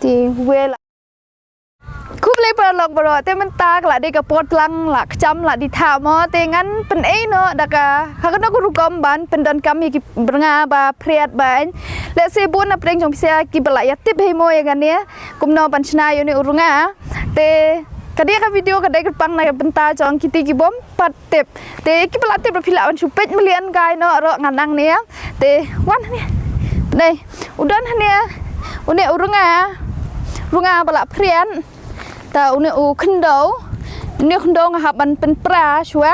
ตีเวลคุบเลยปลาหลอกปลาแต่มันตากละได้กระปดลังละจำละดิถามอแต่งั้นเป็นเนาะดักเขาก็นักรุกรมบ้านเป็นดันกำมีกิบงาบาเพลียดบ้านและเซบุนนับเรงจงพิเศษกิบละยัดติบให้โมยกันเนี้ยกุมนอปัญชนาอยู่ในอุรงาแต่กระเดียกวิดีโอกระเดียกปังในเป็นตาจองกิติกิบอมปัดเต็บแต่กิบละเต็บพิลาวันชุบเป็ดมาเลียนกายเนาะรองานนังเนี้ยแต่วันนี้นี่อุดรเนี้ยอุเนอุรงาบละเพลียนแต่อุณอูขึ้นโดเนี่ยขึ้นโดงครับมันเป็นปลาชัว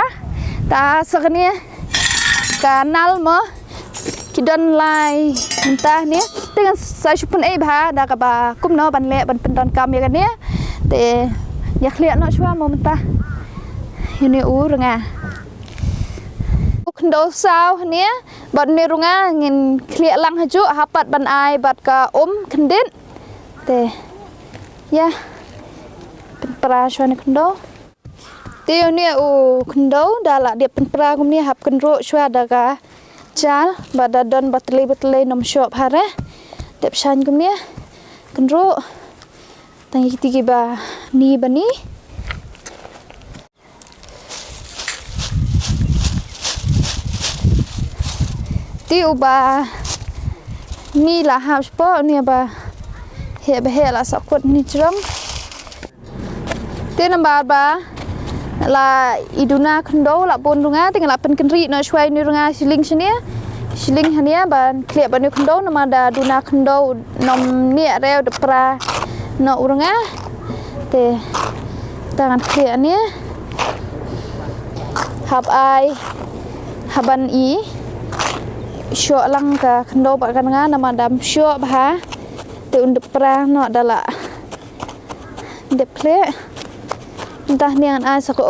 แต่สักเนี่ยการนัลมั้งคิดดันไลมันตาเนี่ยแต่กันใส่ชุดเป็นบาดากบากุ้มน้อบันเละบันเป็นดอนกำอย่างเนี้ยแต่อยากเลี้ยงเนาะชัวมันตาอยู่ในอูรงาขึ้นโดสาวเนี้ยบันในโรงงานเงินเคลียร์ลังให้จุฮับปัดบันไอบัดกะขันดินแต่ยะเป็นปลาชวนคุณโดเดี๋ยวเนี่ยคุณโดดาละเดี๋ยวเป็นปลาคุณเนี่ยหับกันรู้ช่วยดากาจานบัดดอนบัตเลนมชอบฮาระเดี๋ยวฉันคุณเนี่ยกันรู้ตั้งกี่กี่บานี่บันนี้ที่อุบานี่ละหาสปอเนี่ยบาเห็บละสักคนนี่จรที่นำบาลาอิดูนาคันโดละบนโรงงานที่งละเป็นกันรีนะช่วยในโรงงานชิลิงชเนียชิลิงฮันเนียบานเคลียบานในคันโดนมาดาดูนาคันโดนมเนี่ยเร็วเดปลาเนาะโรงงานแต่ต่างเคลียเนี้ยฮับไอฮับันอีชัวลังกับคันโดบกันงานมาดามชัวบะแต่อุนเดปลาเนาะดาละเดปเลentah ni yang saya suka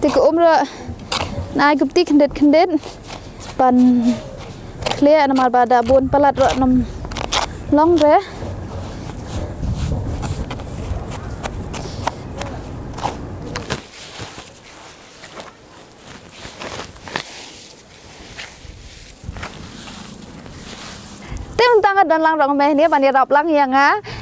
tiga lah naik bukti kendet pan clear nama pada bon pelat rak nam long re dan lang rong meh ni bani rap lang yang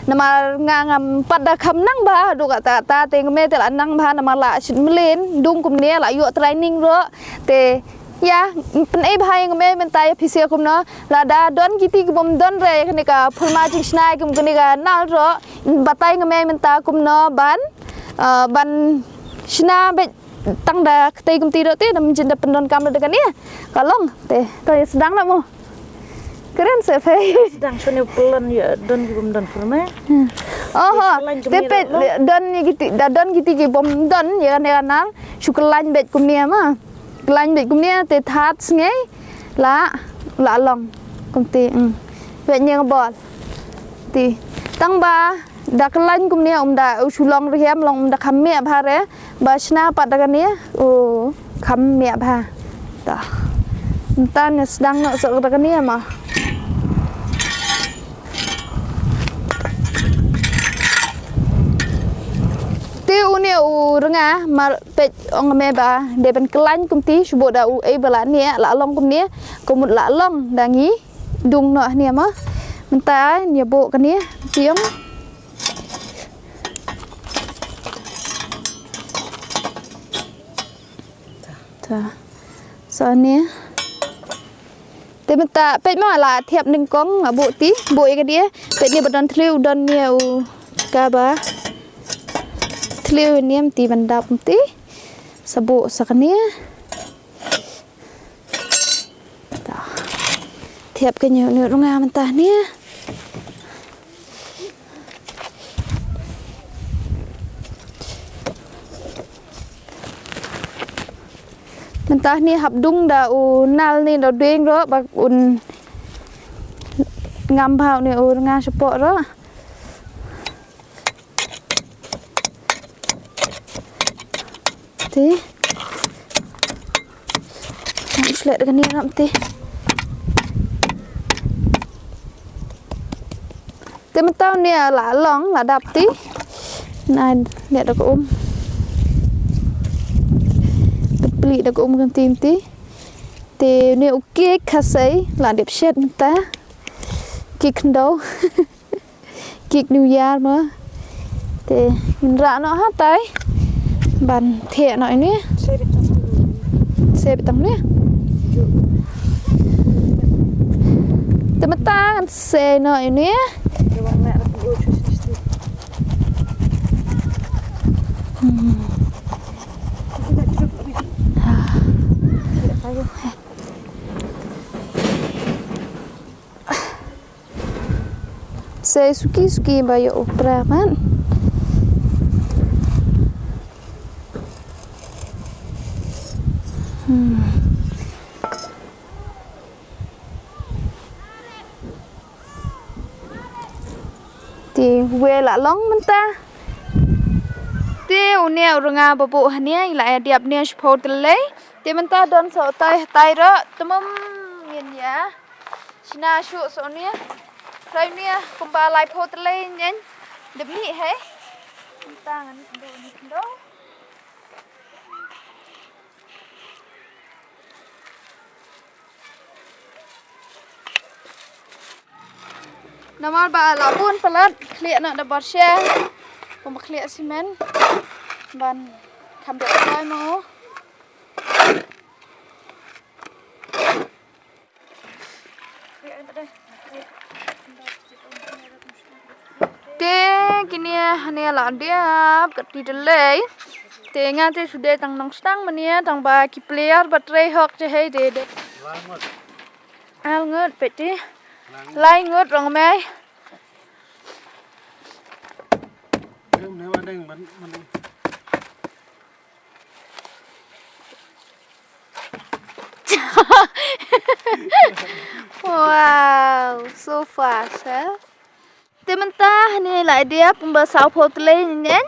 nama ngam pada kham nang ba du ka ta te me te la nang ba nama la chin mlen dung kum ne la yu training ro te ya pen ba yang me men tai phisia kum no la da don kiti kum don re khani ka phulma ching snai kum kani ka nal ro batai me men ta kum no ban sna be tang da te kum ti ro te nam jin da pen don kam de kan ya kalong te to sedang nak mo keren sih, sedang soalnya pelan ya don gibom don firme. Oh, tapi don gitu gibom don ya kan syukuran bet kumnia mah, kelan bet kumnia te tat sengai la long kumti, betnya ngebol, ti tang ba dak kelan kumnia da usulong riam long da kami apa re, basna pada kan ya, kami apa, dah, entar sedang nak sekarang ni mah. Unia renga mar pet ong meba de ben kelan kumti subo da bala ni la long kum ni kumut la long dangi dung no ni ma menta ni bo kan ni tiong ta so ni te menta pet ma la thiep ning kong bo ti bo ka dia pet ni badan thliu don ni ka ba Teliu ni mesti bandap mesti sabuk sakania. Dah. Tiap kenyo ni runga mentah ni. Mentah ni habdung da nal ni da deng ro bak ngam phao ni runga support ro. Ti, nak selat dengan ni nak ti. Ti mentau ni la long la dap ti. Nah, lihat aku beli dak kan tim ti te ne ok khasai la đẹp shed ta kik đâu kik New Year mà te nhìn ra nó ha tai bàn thẹ nội nè xe bị tắm nè te mà ta kan xe nội nè saya suki bayo opera man thì về lạ lóng mình ta tiêu neo runga babu hania lại điệp neo sport lấy thì mình ta đón sợ tay tay đó tụm nhìn ya sina shu so nia rồi nia kumba lại phot lấy nhén đập nhị hết mình ta ngắn đồ đó Nomor ba labun pelat clear nak dapat share kumba clear cement ban kambil tay mau te kini hanya lah dia kat di delay te ngate sudah tang nong stang mania tang ba ki player baterai hok je hai de al ngot peti lai ngot rong mai wow so fast ha te mentah ni lại dia kumba sao phot le nyen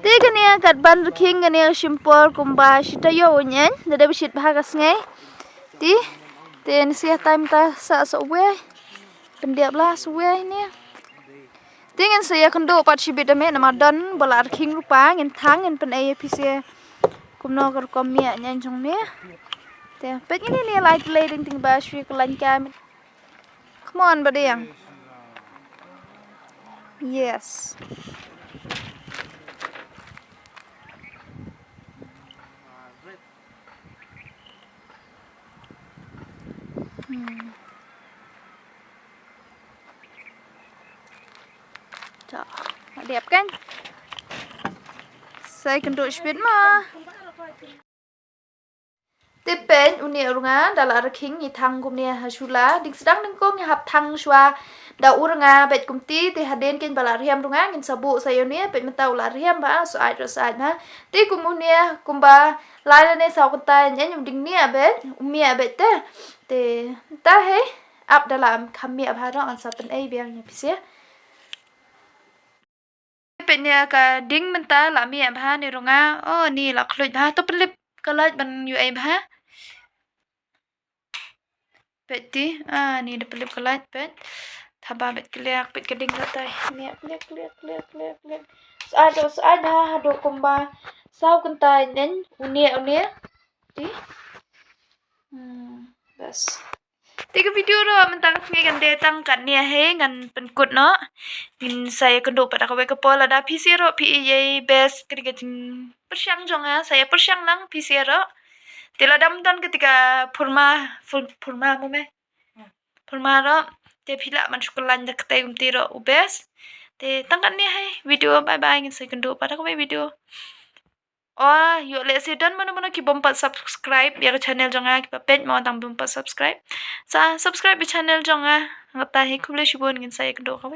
te kania kat ban king kania simpol kumba sitayo nyen dada bisit bahagas ngai ti te ni sia time ta sa so we pendiap lah suwe ni tingin saya kendo pat sibit ame nama don bolar king rupa ngin thang ngin pen ay pc kumno kar komia nyen jong ni te pet ni like ding ting ba shri klan kam come on badeng yes Đó, đẹp kan? Saya kendo speed ma. Tipen unia runga dalar king ni thang kumnia hasula dik sedang nengkong hap thang shwa da uranga bet kumti ti haden ken balar hiam runga ngin sabu sayonia bet mentau lar hiam ba so ai na ti kumunia kumba lai ne saw kunta nya nyum ding nia bet umia bet te ta he ap dalam kami ap haro an sapen ai biang nya pisia penya ka ding menta la mi ap ha ni runga oh ni la khluj ha to pelip kalaj ban yu ai ba Peti, ni ada pelip kelat pet. Thabah bet kliak pet keding ratai. Ni kliak. Saada hado kumba. Sau kuntai nen unia. Ti. Bas. Tiga video ro mentang ngai kan detang kan nia he ngan penkut no. Min saya kendo pada kawe kepol ada PC ro PEJ best kedigating persyang jonga saya persyang lang PC ro. Tila damdan ketika purma mo me purma ro te phila man shukulan da ktai umti ro ubes te tangkan ni hai video bye ngin sai kendo pada ko video yo le se dan mana ki bompat subscribe ya channel jonga ki pet mo tang bompat subscribe sa subscribe channel jonga ngata hi khule shibon ngin sai kendo ko